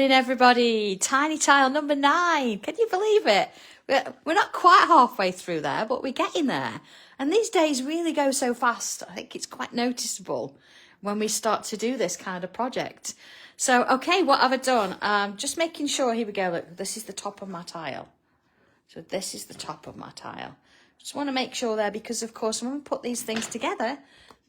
morning, everybody. Tiny tile number 9. Can you believe it? We're not quite halfway through there, but we're getting there. And these days really go so fast. I think it's quite noticeable when we start to do this kind of project. So, okay, what have I done? Just making sure, here we go, look, this is the top of my tile. So this is the top of my tile. Just want to make sure there, because of course when we put these things together,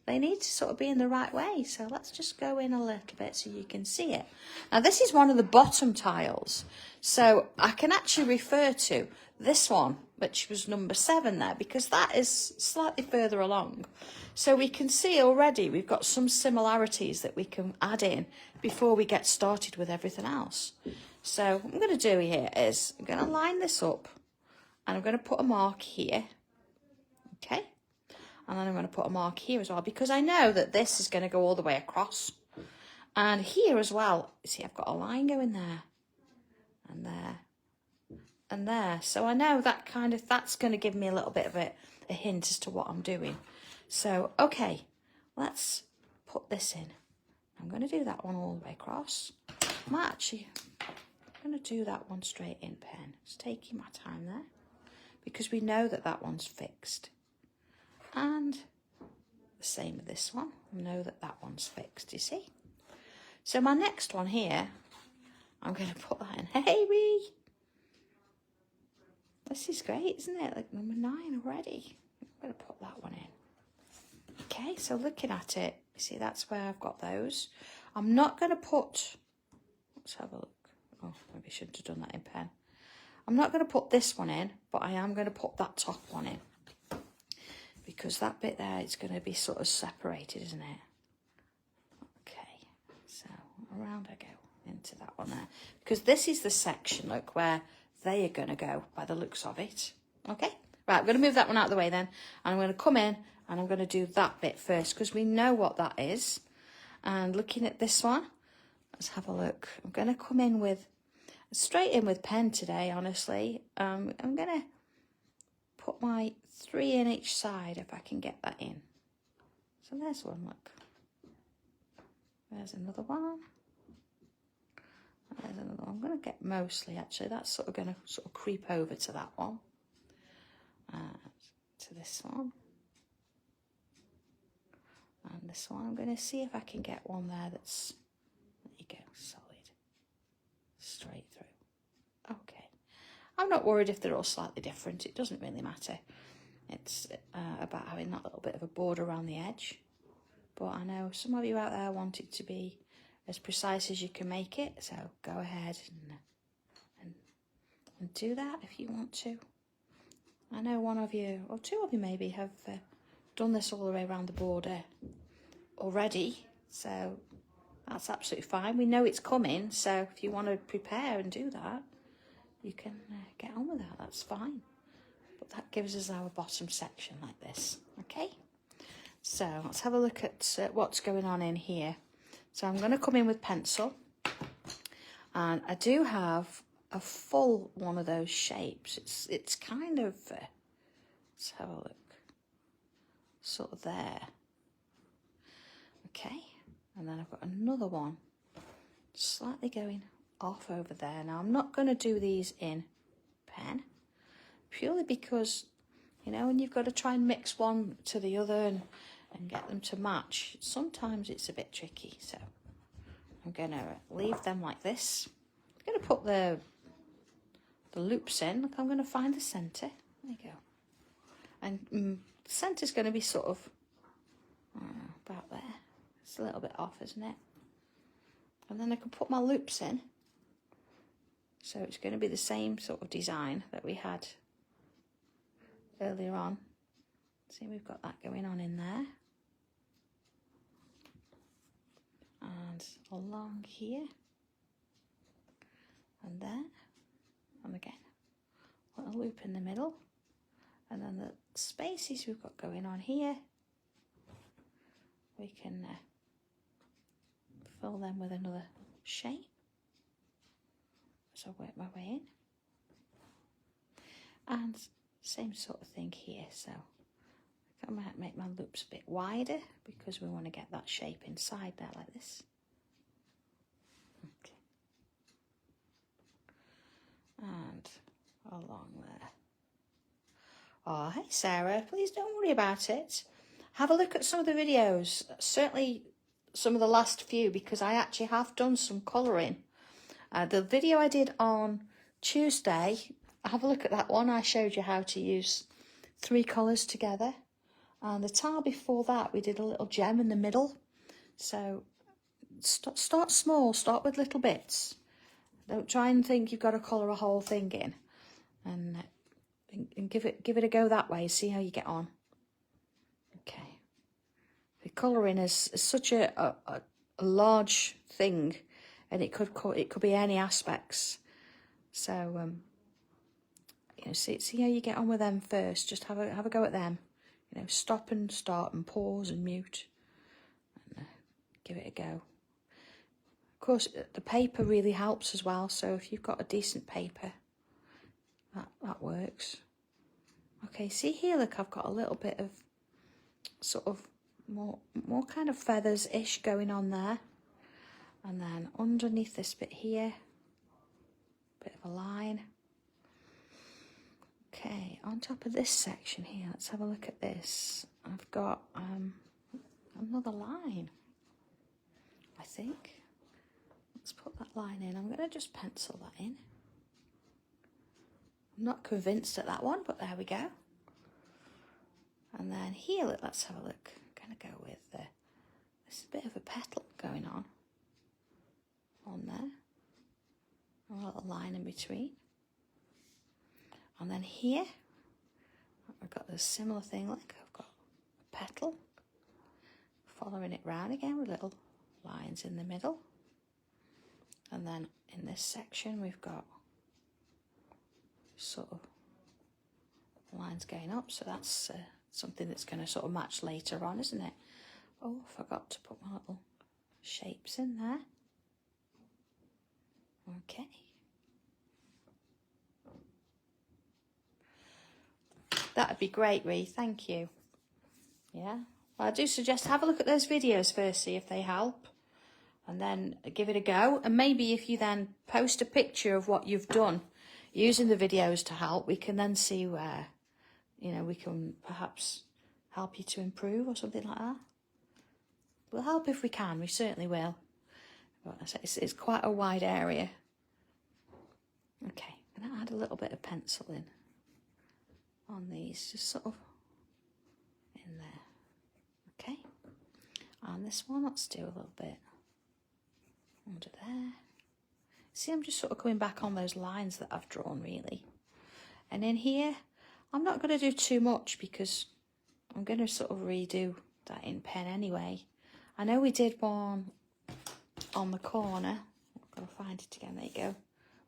they need to sort of be in the right way. So let's just go in a little bit so you can see it. Now this is one of the bottom tiles. So I can actually refer to this one, which was number 7 there, because that is slightly further along. So we can see already we've got some similarities that we can add in before we get started with everything else. So what I'm going to do here is I'm going to line this up and I'm going to put a mark here. Okay. And then I'm going to put a mark here as well, because I know that this is going to go all the way across. And here as well, see, I've got a line going there and there and there. So I know that that's going to give me a little bit of a hint as to what I'm doing. So, okay, let's put this in. I'm going to do that one all the way across. I'm going to do that one straight in pen. Just taking my time there, because we know that that one's fixed. And the same with this one. I know that that one's fixed, you see. So my next one here, I'm going to put that in. Hey, wee! This is great, isn't it? Like number 9 already. I'm going to put that one in. Okay, so looking at it, you see that's where I've got those. I'm not going to put, let's have a look. Oh, maybe I shouldn't have done that in pen. I'm not going to put this one in, but I am going to put that top one in. Because that bit there, it's going to be sort of separated, isn't it? Okay, so around I go into that one there. Because this is the section, look, where they are going to go by the looks of it. Okay, right, I'm going to move that one out of the way then. And I'm going to come in and I'm going to do that bit first, because we know what that is. And looking at this one, let's have a look. I'm going to come in with, straight in with pen today, honestly. I'm going to put my 3 in each side if I can get that in. So there's one, look. There's another one. There's another one. I'm going to get mostly, actually. That's sort of going to sort of creep over to that one. To this one. And this one. I'm going to see if I can get one there that's, there you go, solid. Straight through. Okay. I'm not worried if they're all slightly different. It doesn't really matter. It's about having that little bit of a border around the edge. But I know some of you out there want it to be as precise as you can make it. So go ahead and do that if you want to. I know one of you, or 2 of you maybe, have done this all the way around the border already. So that's absolutely fine. We know it's coming. So if you want to prepare and do that, you can get on with that. That's fine. But that gives us our bottom section like this. Okay, so let's have a look at what's going on in here. So I'm going to come in with pencil, and I do have a full one of those shapes. It's kind of let's have a look, sort of there. Okay, and then I've got another one slightly going off over there. Now I'm not going to do these in pen, purely because, you know, when you've got to try and mix one to the other and get them to match, sometimes it's a bit tricky. So I'm going to leave them like this. I'm going to put the loops in. Look, I'm going to find the centre. There you go. And the centre's going to be sort of about there. It's a little bit off, isn't it? And then I can put my loops in. So it's going to be the same sort of design that we had earlier on. See, we've got that going on in there. And along here. And there. And again, put a loop in the middle. And then the spaces we've got going on here, we can fill them with another shape. So I'll work my way in. And same sort of thing here. So I might make my loops a bit wider because we want to get that shape inside there like this. Okay. And along there. Oh, hey Sarah, please don't worry about it. Have a look at some of the videos, certainly some of the last few, because I actually have done some colouring. The video I did on Tuesday, have a look at that one. I showed you how to use 3 colours together. And the tile before that, we did a little gem in the middle. So start small, start with little bits. Don't try and think you've got to colour a whole thing in. And give it a go that way, see how you get on. Okay. The colouring is such a large thing, and it could be any aspects. So you know, see how you get on with them first. Just have a go at them. You know, stop and start and pause and mute, and give it a go. Of course, the paper really helps as well. So if you've got a decent paper, that works. Okay, see here, look, I've got a little bit of sort of more kind of feathers-ish going on there. And then underneath this bit here, bit of a line. Okay, on top of this section here, let's have a look at this. I've got another line, I think. Let's put that line in. I'm going to just pencil that in. I'm not convinced at that one, but there we go. And then here, let's have a look. I'm going to go with this bit of a petal going on there. A little line in between. And then here, I've got this similar thing, like I've got a petal, following it round again with little lines in the middle. And then in this section, we've got sort of lines going up, so that's something that's going to sort of match later on, isn't it? Oh, I forgot to put my little shapes in there. Okay. That'd be great, Ree, thank you. Yeah, well, I do suggest have a look at those videos first, see if they help, and then give it a go. And maybe if you then post a picture of what you've done using the videos to help, we can then see where, you know, we can perhaps help you to improve or something like that. We'll help if we can, we certainly will. But it's quite a wide area. Okay, I'm going to add a little bit of pencil in on these, just sort of in there. Okay, and this one, let's do a little bit under there. See, I'm just sort of going back on those lines that I've drawn, really. And in here, I'm not going to do too much because I'm going to sort of redo that in pen anyway. I know we did one on the corner. I've got to find it again. There you go.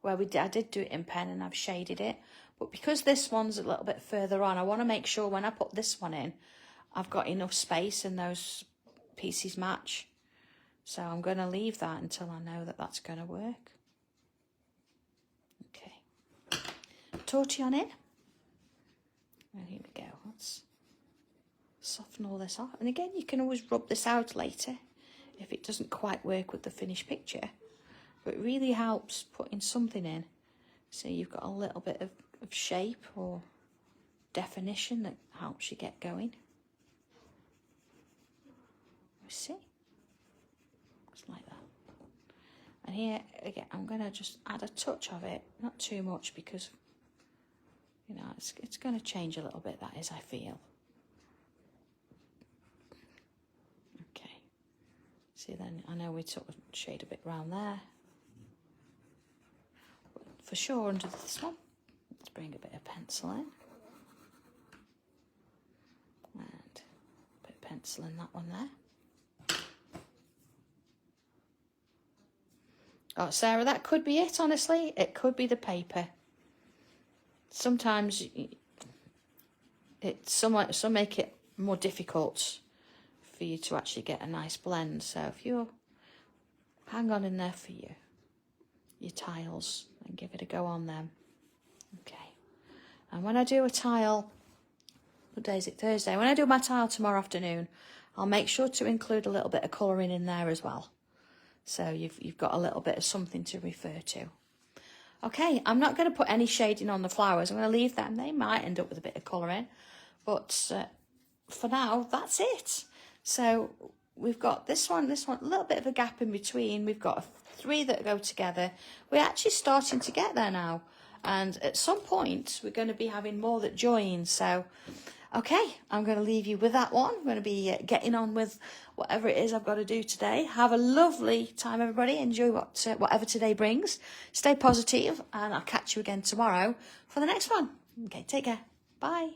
Where I did do it in pen and I've shaded it. But because this one's a little bit further on, I want to make sure when I put this one in, I've got enough space and those pieces match. So I'm going to leave that until I know that that's going to work. Okay. Tortillon in. And here we go. Let's soften all this off. And again, you can always rub this out later if it doesn't quite work with the finished picture. But it really helps putting something in so you've got a little bit of shape or definition that helps you get going. You see? Just like that. And here, again, I'm going to just add a touch of it, not too much because, you know, it's going to change a little bit, that is, I feel. Okay. See, then I know we'd sort of shade a bit around there. But for sure, under this one, let's bring a bit of pencil in. And a bit of pencil in that one there. Oh, Sarah, that could be it, honestly. It could be the paper. Sometimes some make it more difficult for you to actually get a nice blend. So if you hang on in there for your tiles and give it a go on them. Okay. And when I do a tile, what day is it? Thursday. When I do my tile tomorrow afternoon, I'll make sure to include a little bit of colouring in there as well. So you've got a little bit of something to refer to. Okay, I'm not going to put any shading on the flowers. I'm going to leave them. They might end up with a bit of colouring. But for now, that's it. So we've got this one, a little bit of a gap in between. We've got 3 that go together. We're actually starting to get there now. And at some point, we're going to be having more that join. So, okay, I'm going to leave you with that one. I'm going to be getting on with whatever it is I've got to do today. Have a lovely time, everybody. Enjoy whatever today brings. Stay positive, and I'll catch you again tomorrow for the next one. Okay, take care. Bye.